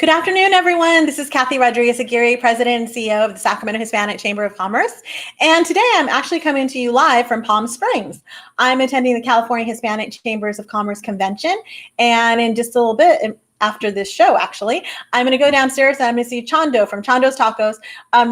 Good afternoon, everyone. This is Cathy Rodriguez-Aguirre, President and CEO of the Sacramento Hispanic Chamber of Commerce. And today I'm actually coming to you live from Palm Springs. I'm attending the California Hispanic Chambers of Commerce Convention. And in just a little bit, after this show, actually, I'm going to go downstairs and I'm going to see Chando from Chando's Tacos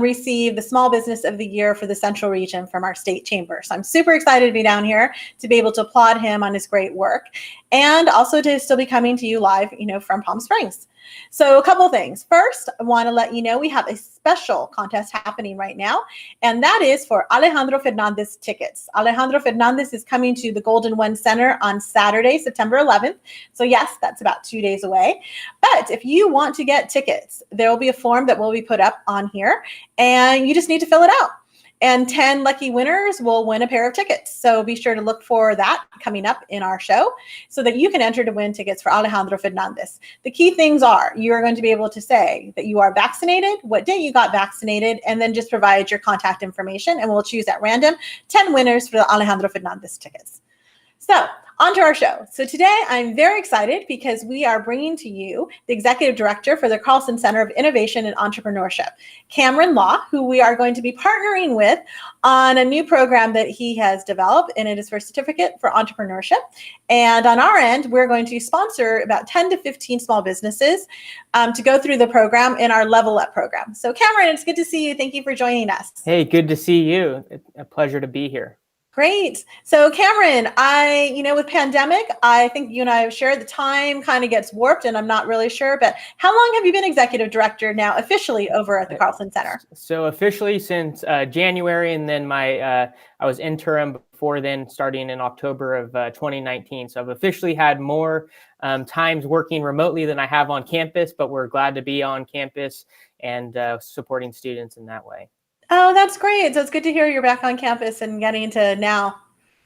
receive the Small Business of the Year for the Central Region from our state chamber. So I'm super excited to be down here to be able to applaud him on his great work and also to still be coming to you live, from Palm Springs. So a couple of things. First, I want to let you know we have a special contest happening right now, and that is for Alejandro Fernandez tickets. Alejandro Fernandez is coming to the Golden One Center on Saturday, September 11th. So yes, that's about 2 days away. But if you want to get tickets, there will be a form that will be put up on here, and you just need to fill it out. And 10 lucky winners will win a pair of tickets. So be sure to look for that coming up in our show so that you can enter to win tickets for Alejandro Fernandez. The key things are you are going to be able to say that you are vaccinated, what day you got vaccinated, and then just provide your contact information, and we'll choose at random 10 winners for the Alejandro Fernandez tickets. So on to our show. So today I'm very excited because we are bringing to you the Executive Director for the Carlsen Center of Innovation and Entrepreneurship, Cameron Law, who we are going to be partnering with on a new program that he has developed, and it is for Certificate for Entrepreneurship. And on our end, we're going to sponsor about 10 to 15 small businesses to go through the program in our Level Up program. So Cameron, it's good to see you. Thank you for joining us. Hey, good to see you. It's a pleasure to be here. Great. So Cameron, with pandemic, I think you and I have shared the time kind of gets warped and I'm not really sure, but how long have you been executive director now officially over at the Carlsen Center? So officially since January, and then I was interim before then, starting in October of 2019. So I've officially had more times working remotely than I have on campus, but we're glad to be on campus and supporting students in that way. Oh, that's great. So it's good to hear you're back on campus and getting to now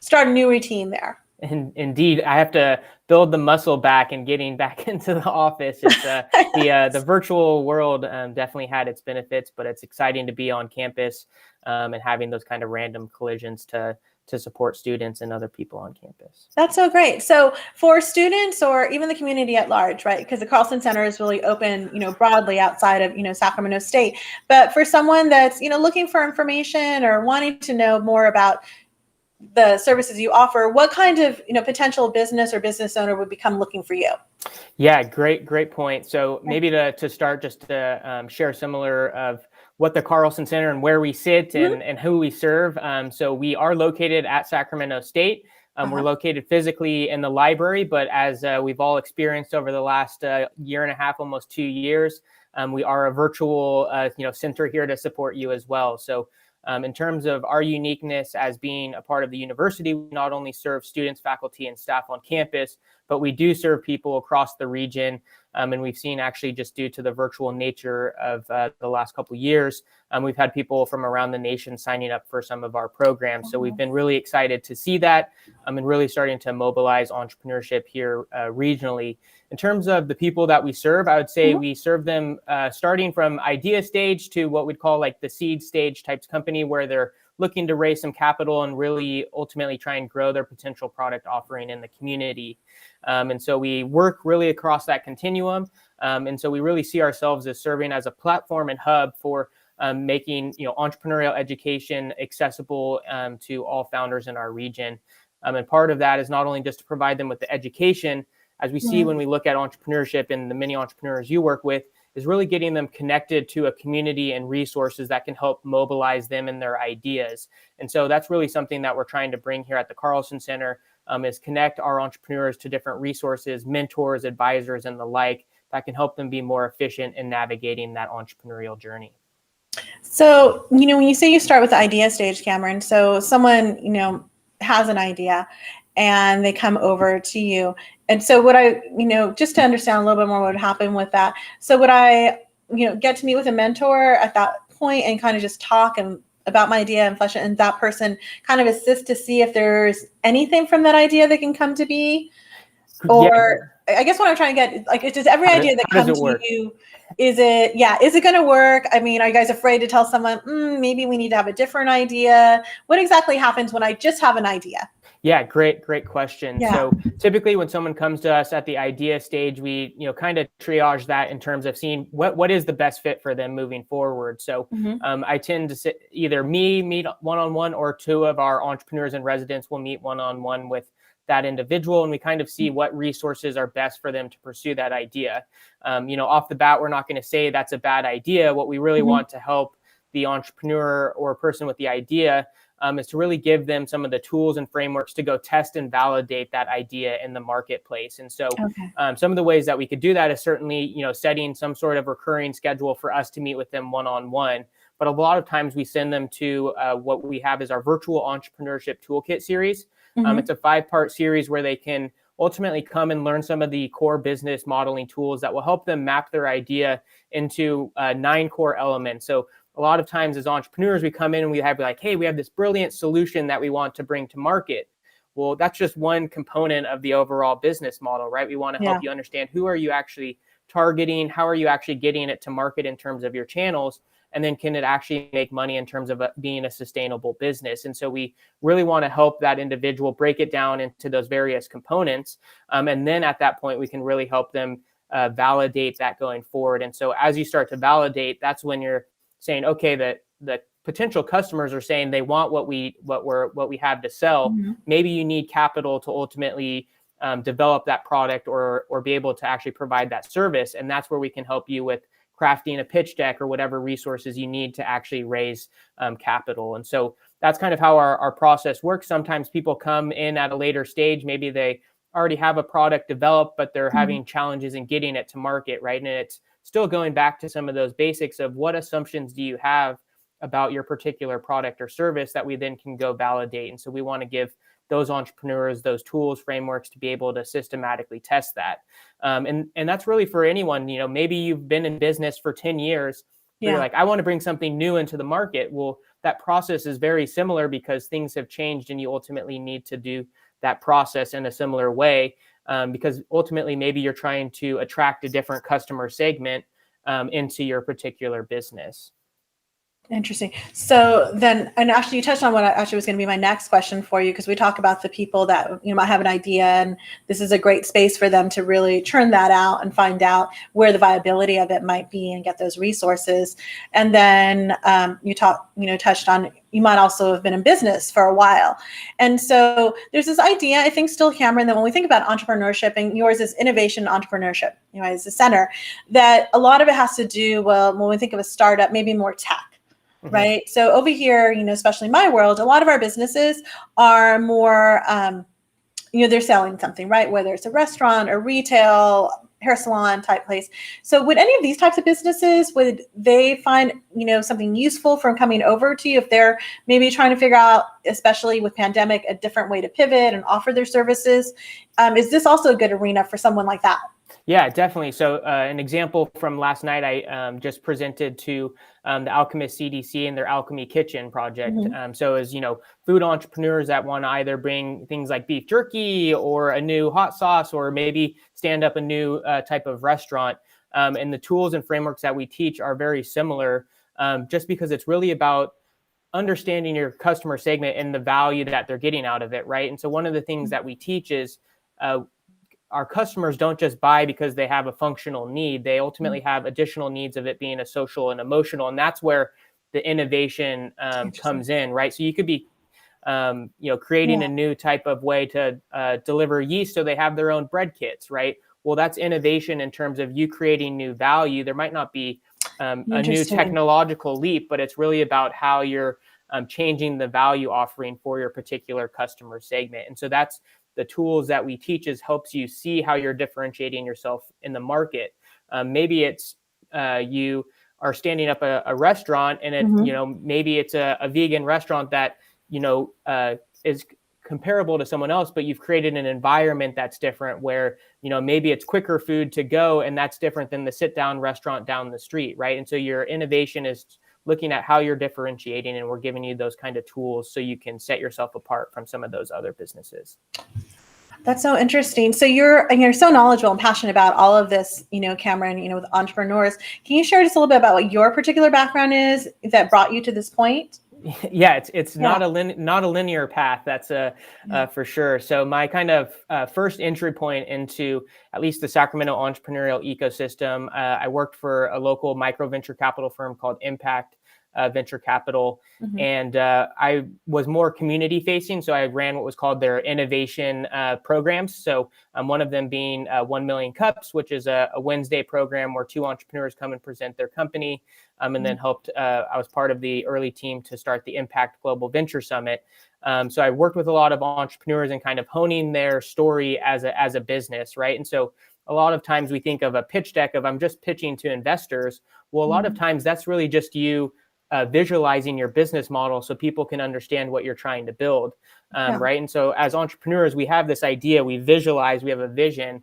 start a new routine there. Indeed, I have to build the muscle back and getting back into the office. It's yes. The virtual world definitely had its benefits, but it's exciting to be on campus and having those kind of random collisions to support students and other people on campus. That's so great. So for students or even the community at large, right? Because the Carlsen Center is really open, broadly outside of, Sacramento State. But for someone that's, looking for information or wanting to know more about the services you offer, what kind of, potential business or business owner would become looking for you? Yeah, great point. So maybe to start, just to share similar of what the Carlsen Center and where we sit and who we serve. So we are located at Sacramento State. We're located physically in the library, but as we've all experienced over the last year and a half, almost 2 years, we are a virtual center here to support you as well. So in terms of our uniqueness as being a part of the university, we not only serve students, faculty, and staff on campus, but we do serve people across the region. And we've seen actually just due to the virtual nature of the last couple of years, we've had people from around the nation signing up for some of our programs. So we've been really excited to see that and really starting to mobilize entrepreneurship here regionally. In terms of the people that we serve, I would say we serve them starting from idea stage to what we'd call like the seed stage types company, where they're looking to raise some capital and really ultimately try and grow their potential product offering in the community. And so we work really across that continuum. And so we really see ourselves as serving as a platform and hub for making entrepreneurial education accessible to all founders in our region. And part of that is not only just to provide them with the education, as we see when we look at entrepreneurship and the many entrepreneurs you work with, is really getting them connected to a community and resources that can help mobilize them and their ideas. And so that's really something that we're trying to bring here at the Carlsen Center, is connect our entrepreneurs to different resources, mentors, advisors, and the like that can help them be more efficient in navigating that entrepreneurial journey. So, when you say you start with the idea stage, Cameron, so someone, has an idea and they come over to you. And so would I, just to understand a little bit more what would happen with that. So would I, get to meet with a mentor at that point and kind of just talk about my idea and flesh it, and that person kind of assist to see if there's anything from that idea that can come to be? Or I guess what I'm trying to get, like, it's just every idea that comes to you, is it going to work? I mean, are you guys afraid to tell someone, maybe we need to have a different idea? What exactly happens when I just have an idea? Yeah, great question. Yeah. So typically when someone comes to us at the idea stage, we, kind of triage that in terms of seeing what is the best fit for them moving forward. So I tend to sit, either meet one-on-one, or two of our entrepreneurs in residence will meet one-on-one with that individual, and we kind of see what resources are best for them to pursue that idea. Off the bat, we're not going to say that's a bad idea. What we really want to help the entrepreneur or person with the idea is to really give them some of the tools and frameworks to go test and validate that idea in the marketplace. And so some of the ways that we could do that is certainly, setting some sort of recurring schedule for us to meet with them one-on-one. But a lot of times we send them to what we have is our virtual entrepreneurship toolkit series. It's a 5-part series where they can ultimately come and learn some of the core business modeling tools that will help them map their idea into 9 core elements. So a lot of times as entrepreneurs, we come in and we have like, hey, we have this brilliant solution that we want to bring to market. Well, that's just one component of the overall business model, right? We want to help you understand, who are you actually targeting? How are you actually getting it to market in terms of your channels? And then can it actually make money in terms of being a sustainable business? And so we really want to help that individual break it down into those various components. And then at that point, we can really help them validate that going forward. And so as you start to validate, that's when you're saying, okay, that the potential customers are saying they want what we have to sell. Maybe you need capital to ultimately develop that product or be able to actually provide that service. And that's where we can help you with crafting a pitch deck or whatever resources you need to actually raise capital. And so that's kind of how our process works. Sometimes people come in at a later stage, maybe they already have a product developed, but they're having challenges in getting it to market, right? And it's still going back to some of those basics of what assumptions do you have about your particular product or service that we then can go validate. And so we want to give those entrepreneurs those tools, frameworks to be able to systematically test that. And that's really for anyone. Maybe you've been in business for 10 years. You're like, I want to bring something new into the market. Well, that process is very similar because things have changed and you ultimately need to do that process in a similar way. Because ultimately, maybe you're trying to attract a different customer segment into your particular business. Interesting. So then, and actually you touched on what actually was going to be my next question for you, because we talk about the people that might have an idea, and this is a great space for them to really churn that out and find out where the viability of it might be and get those resources. And then you touched on, you might also have been in business for a while. And so there's this idea, I think still, Cameron, that when we think about entrepreneurship, and yours is innovation entrepreneurship, as the center, that a lot of it has to do, well, when we think of a startup, maybe more tech. Right. So over here, especially in my world, a lot of our businesses are more, they're selling something, right? Whether it's a restaurant or retail, hair salon type place. So would any of these types of businesses, would they find, something useful from coming over to you if they're maybe trying to figure out, especially with pandemic, a different way to pivot and offer their services? Is this also a good arena for someone like that? Yeah, definitely. So an example from last night, I just presented to the Alchemist CDC and their Alchemy Kitchen project. So as food entrepreneurs that want to either bring things like beef jerky or a new hot sauce, or maybe stand up a new type of restaurant. And the tools and frameworks that we teach are very similar, just because it's really about understanding your customer segment and the value that they're getting out of it, right? And so one of the things that we teach is our customers don't just buy because they have a functional need. They ultimately have additional needs of it being a social and emotional. And that's where the innovation comes in, right? So you could be, creating a new type of way to deliver yeast so they have their own bread kits, right? Well, that's innovation in terms of you creating new value. There might not be a new technological leap, but it's really about how you're changing the value offering for your particular customer segment. And so that's the tools that we teach, is helps you see how you're differentiating yourself in the market. Maybe it's you are standing up a restaurant, and it, maybe it's a vegan restaurant that, is comparable to someone else, but you've created an environment that's different where, maybe it's quicker food to go, and that's different than the sit down restaurant down the street. Right. And so your innovation is looking at how you're differentiating, and we're giving you those kind of tools so you can set yourself apart from some of those other businesses. That's so interesting. So you're so knowledgeable and passionate about all of this, Cameron, with entrepreneurs. Can you share just a little bit about what your particular background is that brought you to this point? Yeah, it's not a linear path. That's for sure. So my kind of first entry point into at least the Sacramento entrepreneurial ecosystem, I worked for a local micro venture capital firm called Impact Venture Capital, and I was more community facing. So I ran what was called their innovation programs. So one of them being 1 Million Cups, which is a Wednesday program where 2 entrepreneurs come and present their company. And then I was part of the early team to start the Impact Global Venture Summit. So I worked with a lot of entrepreneurs and kind of honing their story as a business, right? And so a lot of times we think of a pitch deck of I'm just pitching to investors. Well, a lot of times that's really just you visualizing your business model so people can understand what you're trying to build, right? And so as entrepreneurs, we have this idea, we visualize, we have a vision,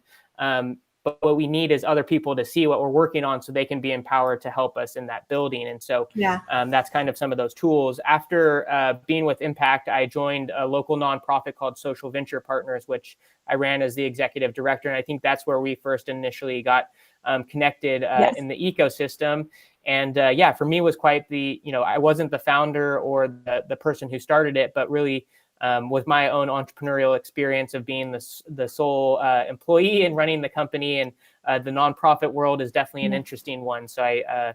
but what we need is other people to see what we're working on so they can be empowered to help us in that building. And so that's kind of some of those tools. After being with Impact, I joined a local nonprofit called Social Venture Partners, which I ran as the executive director. And I think that's where we first initially got connected in the ecosystem. And for me, it was quite I wasn't the founder or the person who started it, but really with my own entrepreneurial experience of being the sole employee and running the company, and the nonprofit world is definitely an interesting one. So I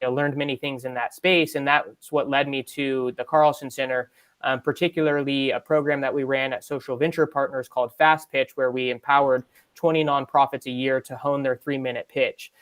learned many things in that space, and that's what led me to the Carlsen Center, particularly a program that we ran at Social Venture Partners called Fast Pitch, where we empowered 20 nonprofits a year to hone their 3-minute pitch,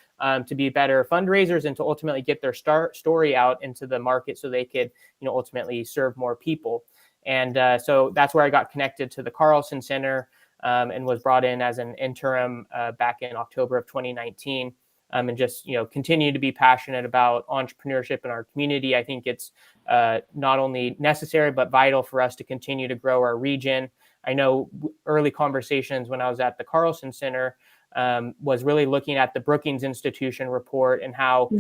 to be better fundraisers and to ultimately get their story out into the market so they could ultimately serve more people. And so that's where I got connected to the Carlsen Center, and was brought in as an interim back in October of 2019, and just continue to be passionate about entrepreneurship in our community. I think it's not only necessary but vital for us to continue to grow our region. I know early conversations when I was at the Carlsen Center was really looking at the Brookings Institution report and how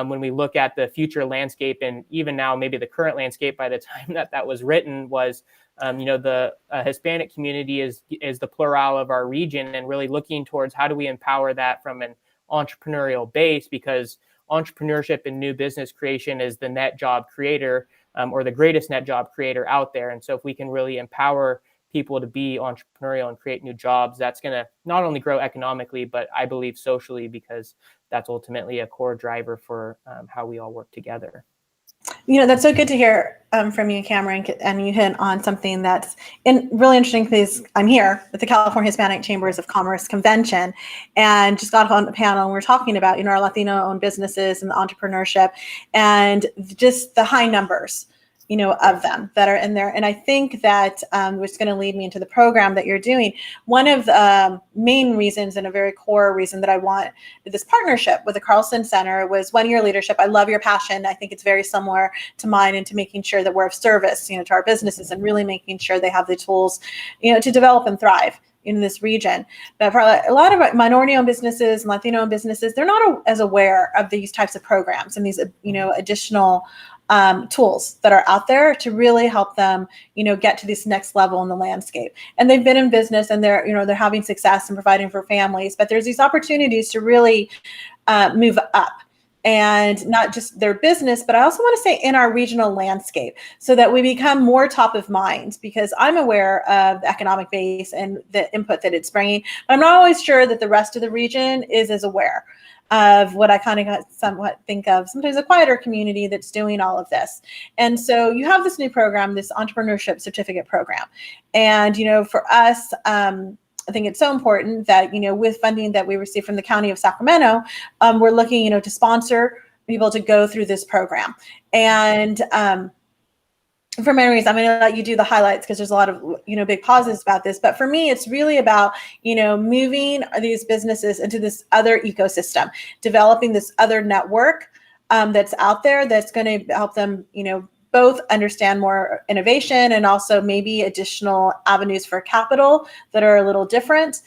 when we look at the future landscape, and even now maybe the current landscape by the time that was written, was the Hispanic community is the plural of our region, and really looking towards how do we empower that from an entrepreneurial base, because entrepreneurship and new business creation is the net job creator, or the greatest net job creator out there. And so if we can really empower people to be entrepreneurial and create new jobs, that's going to not only grow economically, but I believe socially, because that's ultimately a core driver for how we all work together. That's so good to hear from you, Cameron, and you hit on something that's really interesting, because I'm here at the California Hispanic Chambers of Commerce Convention, and just got on the panel, and we're talking about our Latino-owned businesses and the entrepreneurship, and just the high numbers of them that are in there. And I think that was going to lead me into the program that you're doing. One of the main reasons, and a very core reason, that I want this partnership with the Carlsen Center was, one, your leadership. I love your passion. I think it's very similar to mine, into making sure that we're of service, to our businesses, and really making sure they have the tools, to develop and thrive in this region. But for a lot of minority-owned businesses and Latino-owned businesses, they're not as aware of these types of programs and these, additional tools that are out there to really help them, get to this next level in the landscape. And they've been in business, and they're having success and providing for families. But there's these opportunities to really move up, and not just their business, but I also want to say in our regional landscape, so that we become more top of mind, because I'm aware of the economic base and the input that it's bringing, but I'm not always sure that the rest of the region is as aware of what I kind of somewhat think of sometimes a quieter community that's doing all of this. And so you have this new program, this entrepreneurship certificate program. And, for us, I think it's so important that, with funding that we receive from the County of Sacramento, we're looking, to sponsor people to go through this program. And for many reasons, I'm going to let you do the highlights, because there's a lot of, big positives about this. But for me, it's really about, moving these businesses into this other ecosystem, developing this other network that's out there, that's going to help them, both understand more innovation, and also maybe additional avenues for capital that are a little different.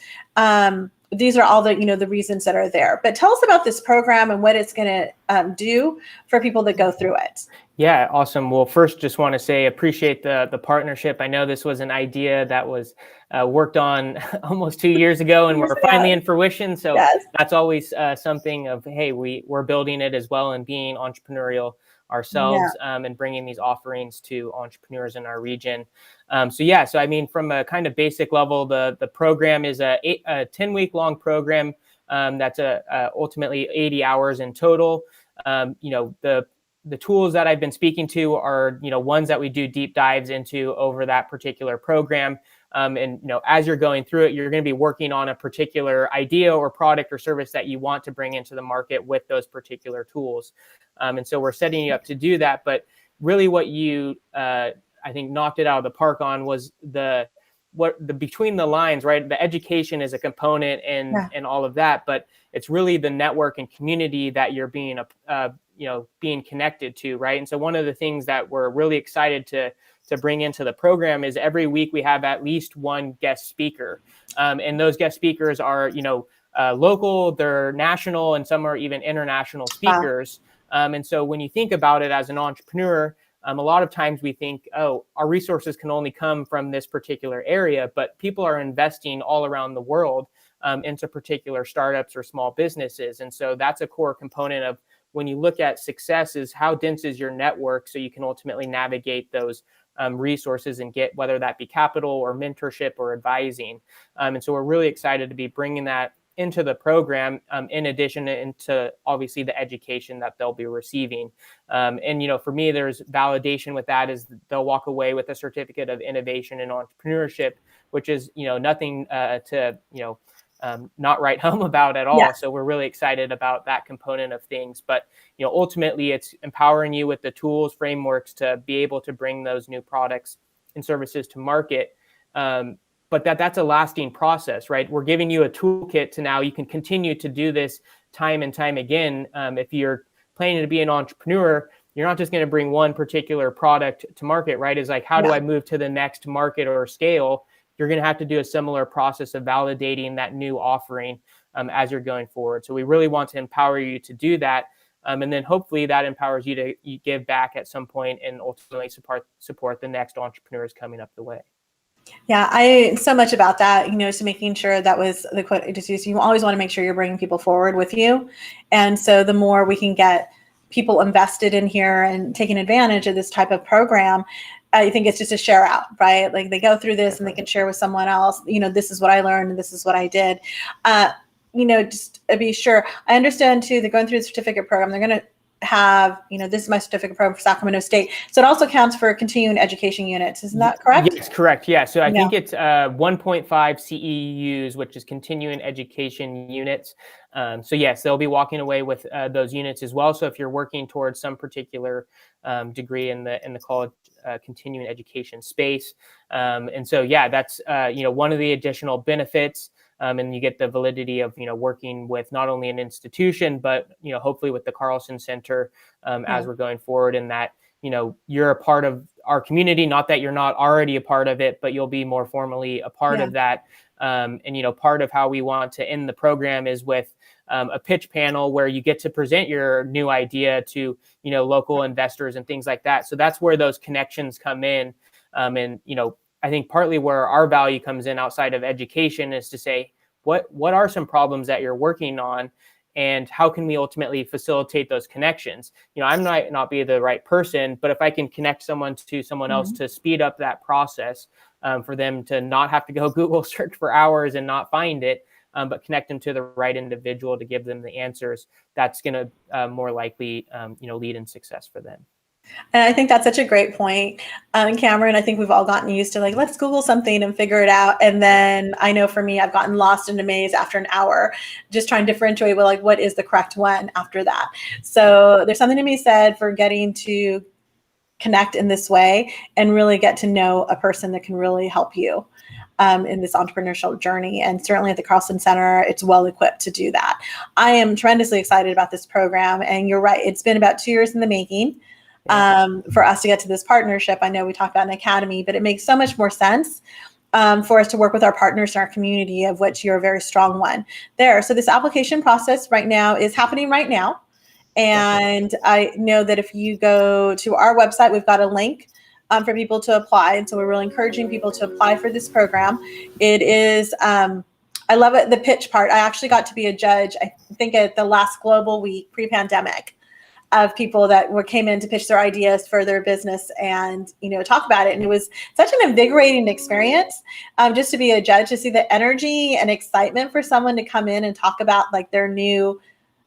These are all the, the reasons that are there. But tell us about this program and what it's going to do for people that go through it. Yeah, awesome. Well, first, just want to say appreciate the partnership. I know this was an idea that was worked on almost 2 years ago, and we're finally in fruition. So that's always something of, hey, we're building it as well and being entrepreneurial ourselves and bringing these offerings to entrepreneurs in our region. So I mean, from a kind of basic level, the program is a 10-week long program that's ultimately 80 hours in total. The tools that I've been speaking to are, ones that we do deep dives into over that particular program. And as you're going through it, you're going to be working on a particular idea or product or service that you want to bring into the market with those particular tools. And so we're setting you up to do that. But really what you, I think, knocked it out of the park on was the between the lines, right? The education is a component and all of that, but it's really the network and community that you're being being connected to, right? And so one of the things that we're really excited to bring into the program is every week we have at least one guest speaker, and those guest speakers are local, they're national, and some are even international speakers. And so when you think about it as an entrepreneur, a lot of times we think, oh, our resources can only come from this particular area, but people are investing all around the world into particular startups or small businesses. And so that's a core component of when you look at success, is how dense is your network so you can ultimately navigate those resources and get, whether that be capital or mentorship or advising. And so we're really excited to be bringing that into the program, in addition into obviously the education that they'll be receiving. And for me, there's validation with that is they'll walk away with a certificate of innovation and entrepreneurship, which is nothing to not write home about at all. Yeah. So we're really excited about that component of things. But ultimately, it's empowering you with the tools, frameworks to be able to bring those new products and services to market. But that's a lasting process, right? We're giving you a toolkit to now you can continue to do this time and time again. If you're planning to be an entrepreneur, you're not just going to bring one particular product to market, right? It's like, how do I move to the next market or scale? You're going to have to do a similar process of validating that new offering as you're going forward. So we really want to empower you to do that. And then hopefully that empowers you to give back at some point and ultimately support the next entrepreneurs coming up the way. Yeah, I so much about that, so making sure that was the quote I just used. You always want to make sure you're bringing people forward with you. And so the more we can get people invested in here and taking advantage of this type of program, I think it's just a share out, right? Like they go through this and they can share with someone else, this is what I learned and this is what I did. Just to be sure. I understand too, they're going through the certificate program. They're going to have, this is my certificate program for Sacramento State. So it also counts for continuing education units. Isn't that correct? Yes, correct. Yeah. So I think it's 1.5 CEUs, which is continuing education units. So yes, they'll be walking away with those units as well. So if you're working towards some particular degree in the college continuing education space. And so, that's, one of the additional benefits. And you get the validity of, working with not only an institution, but, hopefully with the Carlsen Center as we're going forward, and that, you're a part of our community, not that you're not already a part of it, but you'll be more formally a part of that. And, part of how we want to end the program is with a pitch panel where you get to present your new idea to, local investors and things like that. So that's where those connections come in. And, I think partly where our value comes in outside of education is to say, what are some problems that you're working on and how can we ultimately facilitate those connections? I might not be the right person, but if I can connect someone to someone else to speed up that process for them to not have to go Google search for hours and not find it, but connect them to the right individual to give them the answers, that's going to more likely, lead in success for them. And I think that's such a great point, Cameron. I think we've all gotten used to let's Google something and figure it out. And then I know for me, I've gotten lost in a maze after an hour, just trying to differentiate what is the correct one after that. So there's something to be said for getting to connect in this way and really get to know a person that can really help you in this entrepreneurial journey. And certainly at the Carlsen Center, it's well equipped to do that. I am tremendously excited about this program. And you're right, it's been about 2 years in the making. For us to get to this partnership. I know we talked about an academy, but it makes so much more sense for us to work with our partners in our community, of which you're a very strong one there. So this application process right now is happening right now. And I know that if you go to our website, we've got a link for people to apply. And so we're really encouraging people to apply for this program. It is, I love it, the pitch part. I actually got to be a judge, I think at the last Global Week pre-pandemic. of people that came in to pitch their ideas for their business and, talk about it. And it was such an invigorating experience, just to be a judge, to see the energy and excitement for someone to come in and talk about like their new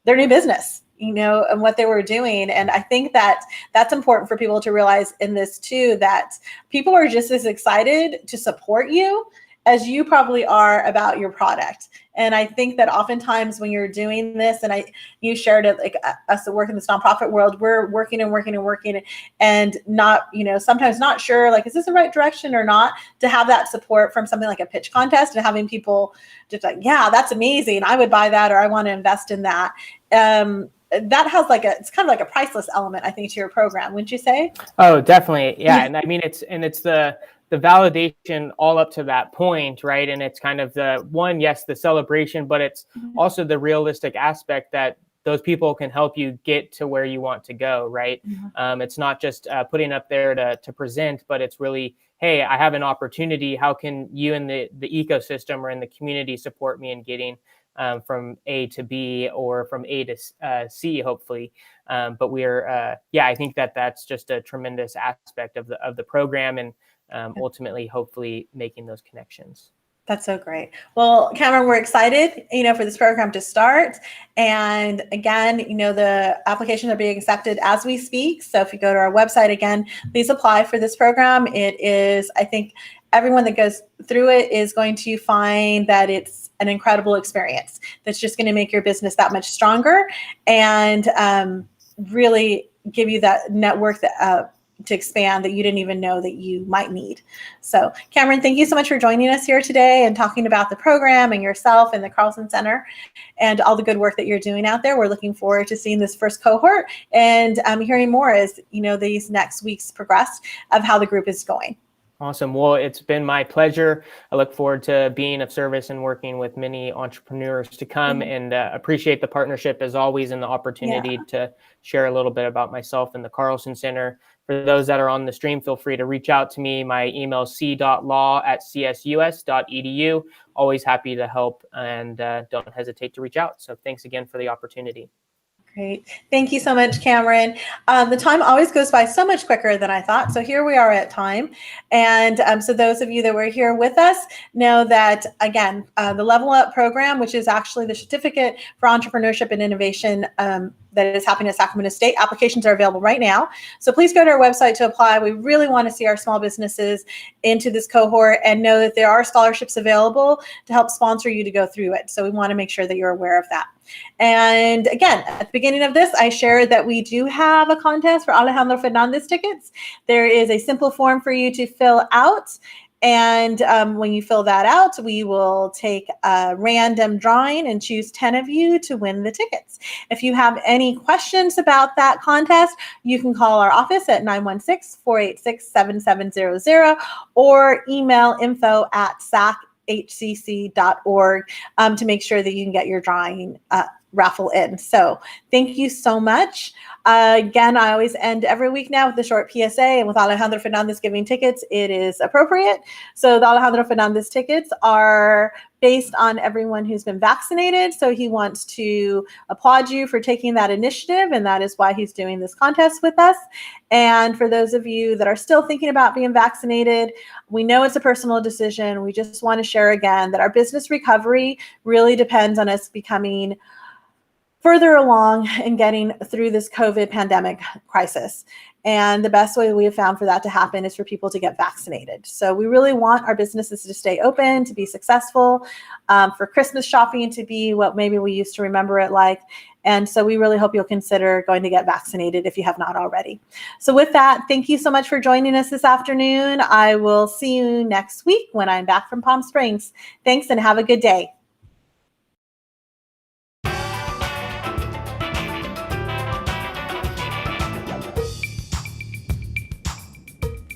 business, and what they were doing. And I think that that's important for people to realize in this too, that people are just as excited to support you as you probably are about your product. And I think that oftentimes when you're doing this, and you shared it, like us that work in this nonprofit world, we're working and not, sometimes not sure, like, is this the right direction or not? To have that support from something like a pitch contest and having people just like, yeah, that's amazing, I would buy that, or I want to invest in that. That has it's kind of like a priceless element, I think, to your program, wouldn't you say? Oh, definitely. Yeah. And I mean, it's the validation all up to that point, right? And it's kind of the celebration, but it's also the realistic aspect that those people can help you get to where you want to go, right? It's not just putting up there to present, but it's really, hey, I have an opportunity. How can you in the ecosystem or in the community support me in getting from A to B or from A to C, hopefully. But I think that's just a tremendous aspect of the program, and ultimately, hopefully, making those connections. That's so great. Well, Cameron, we're excited, for this program to start. And again, the applications are being accepted as we speak. So if you go to our website again, please apply for this program. It is, I think, everyone that goes through it is going to find that it's an incredible experience that's just going to make your business that much stronger and really give you that network that to expand that you didn't even know that you might need. So Cameron, thank you so much for joining us here today and talking about the program and yourself and the Carlsen Center and all the good work that you're doing out there. We're looking forward to seeing this first cohort and hearing more as these next weeks progress of how the group is going. Awesome. Well, it's been my pleasure. I look forward to being of service and working with many entrepreneurs to come, and appreciate the partnership as always and the opportunity to share a little bit about myself and the Carlsen Center. For those that are on the stream, feel free to reach out to me. My email is c.law@csus.edu. Always happy to help, and don't hesitate to reach out. So thanks again for the opportunity. Great. Thank you so much, Cameron. The time always goes by so much quicker than I thought. So here we are at time. And so those of you that were here with us know that, again, the Level Up program, which is actually the certificate for entrepreneurship and innovation that is happening at Sacramento State, applications are available right now. So please go to our website to apply. We really want to see our small businesses into this cohort and know that there are scholarships available to help sponsor you to go through it. So we want to make sure that you're aware of that. And again, at the beginning of this, I shared that we do have a contest for Alejandro Fernandez tickets. There is a simple form for you to fill out. And when you fill that out, we will take a random drawing and choose 10 of you to win the tickets. If you have any questions about that contest, you can call our office at 916-486-7700 or email info@sachcc.org to make sure that you can get your drawing raffle in. So thank you so much. Again, I always end every week now with the short PSA, and with Alejandro Fernandez giving tickets, it is appropriate. So the Alejandro Fernandez tickets are based on everyone who's been vaccinated. So he wants to applaud you for taking that initiative, and that is why he's doing this contest with us. And for those of you that are still thinking about being vaccinated, we know it's a personal decision. We just want to share again that our business recovery really depends on us becoming further along in getting through this COVID pandemic crisis. And the best way we have found for that to happen is for people to get vaccinated. So we really want our businesses to stay open, to be successful, for Christmas shopping to be what maybe we used to remember it like. And so we really hope you'll consider going to get vaccinated if you have not already. So with that, thank you so much for joining us this afternoon. I will see you next week when I'm back from Palm Springs. Thanks and have a good day.